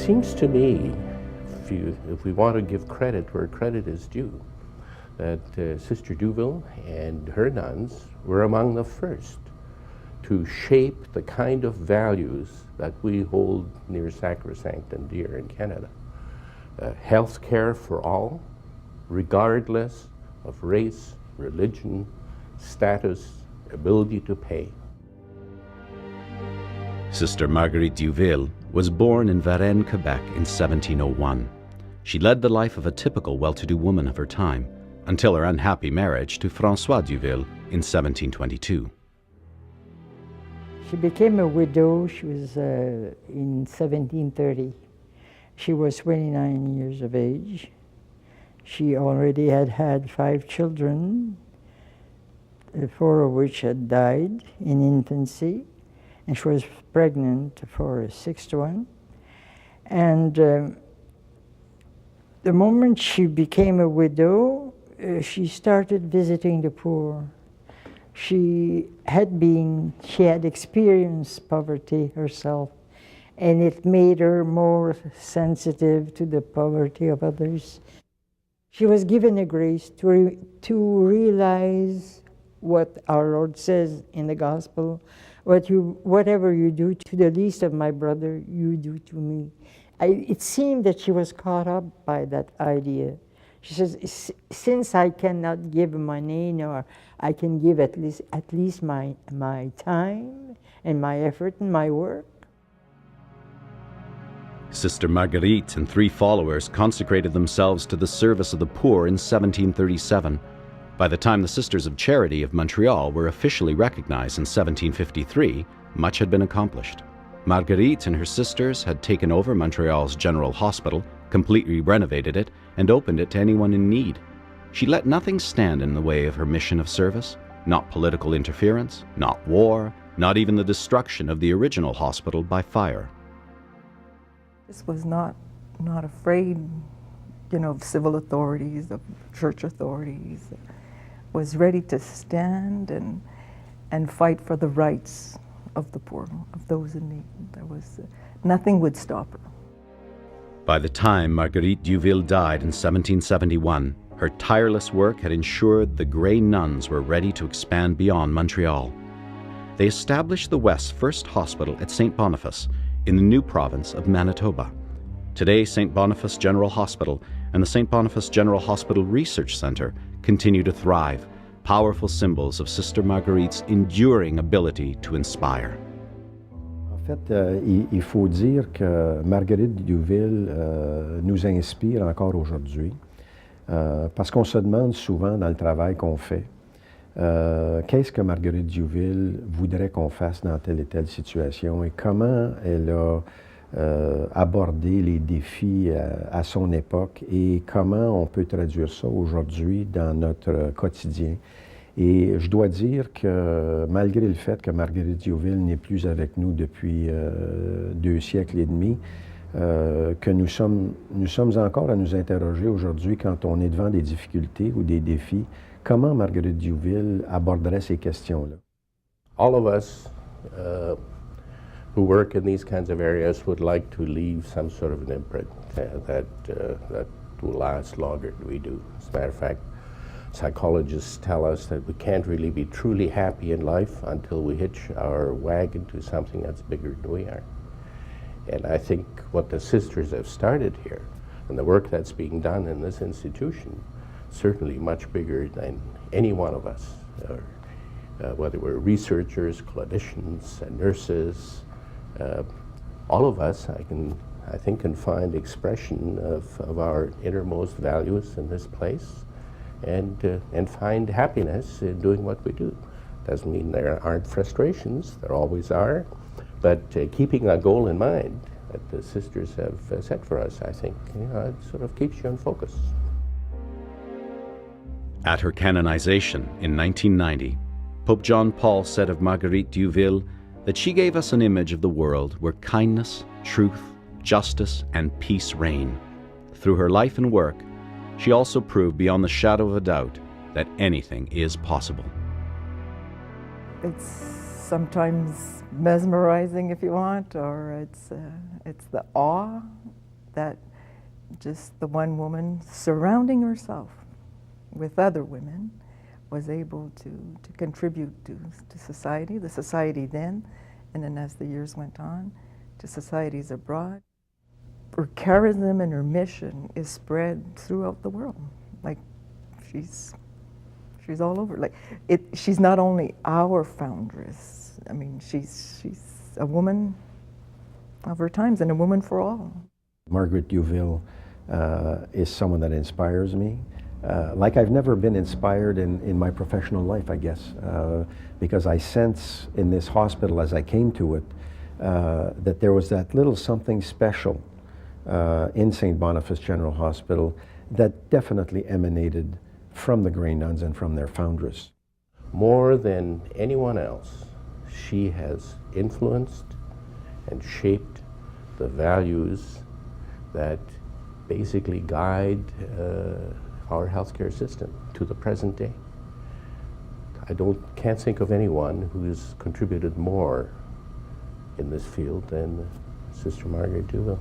seems to me, if we want to give credit where credit is due, that Sister Duville and her nuns were among the first to shape the kind of values that we hold near sacrosanct and dear in Canada. Health care for all, regardless of race, religion, status, ability to pay. Sister Marguerite Duville was born in Varennes, Quebec in 1701. She led the life of a typical well-to-do woman of her time until her unhappy marriage to François Duville in 1722. She became a widow. She was in 1730. She was 29 years of age. She already had 5 children, 4 of which had died in infancy, and she was pregnant for a 6th one. And the moment she became a widow, she started visiting the poor. She had experienced poverty herself, and it made her more sensitive to the poverty of others. She was given a grace to realize what our Lord says in the Gospel, whatever you do to the least of my brother, you do to me. It seemed that she was caught up by that idea. She says, since I cannot give money, nor I can give at least my time and my effort and my work. Sister Marguerite and 3 followers consecrated themselves to the service of the poor in 1737. By the time the Sisters of Charity of Montreal were officially recognized in 1753, much had been accomplished. Marguerite and her sisters had taken over Montreal's General Hospital, completely renovated it, and opened it to anyone in need. She let nothing stand in the way of her mission of service, not political interference, not war, not even the destruction of the original hospital by fire. This was not afraid, of civil authorities, of church authorities. Was ready to stand and fight for the rights of the poor, of those in need. Nothing would stop her. By the time Marguerite Duville died in 1771, her tireless work had ensured the Grey Nuns were ready to expand beyond Montreal. They established the West's first hospital at St. Boniface in the new province of Manitoba. Today, St. Boniface General Hospital and the St. Boniface General Hospital Research Centre continue to thrive, powerful symbols of Sister Marguerite's enduring ability to inspire. En fait, il faut dire que Marguerite Duville nous inspire encore aujourd'hui, parce qu'on se demande souvent dans le travail qu'on fait, qu'est-ce que Marguerite Duville voudrait qu'on fasse dans telle et telle situation et comment elle a abordé les défis à son époque et comment on peut traduire ça aujourd'hui dans notre quotidien. Et je dois dire que malgré le fait que Marguerite Duville n'est plus avec nous depuis 2 siècles et demi, que nous sommes encore à nous interroger aujourd'hui quand on est devant des difficultés ou des défis, comment Marguerite Duville aborderait ces questions-là? All of us who work in these kinds of areas would like to leave some sort of an imprint that will last longer than we do. As a matter of fact, psychologists tell us that we can't really be truly happy in life until we hitch our wagon to something that's bigger than we are. And I think what the sisters have started here and the work that's being done in this institution, certainly much bigger than any one of us, whether we're researchers, clinicians, and nurses, all of us, I think, can find expression of our innermost values in this place and find happiness in doing what we do. Doesn't mean there aren't frustrations, there always are, but keeping a goal in mind that the sisters have set for us, I think, it sort of keeps you in focus. At her canonization in 1990, Pope John Paul said of Marguerite Duville that she gave us an image of the world where kindness, truth, justice, and peace reign. Through her life and work, she also proved beyond the shadow of a doubt that anything is possible. It's sometimes mesmerizing, if you want, or it's the awe that just the one woman surrounding herself with other women was able to contribute to society, the society then, and then as the years went on, to societies abroad. Her charism and her mission is spread throughout the world. Like, she's all over. Like, she's not only our foundress. I mean, she's a woman of her times and a woman for all. Margaret Duville is someone that inspires me. Like I've never been inspired in my professional life, I guess, because I sense in this hospital as I came to it that there was that little something special in St. Boniface General Hospital that definitely emanated from the Grey Nuns and from their foundress. More than anyone else, she has influenced and shaped the values that basically guide our healthcare system to the present day. I can't think of anyone who's contributed more in this field than Sister Margaret Duville.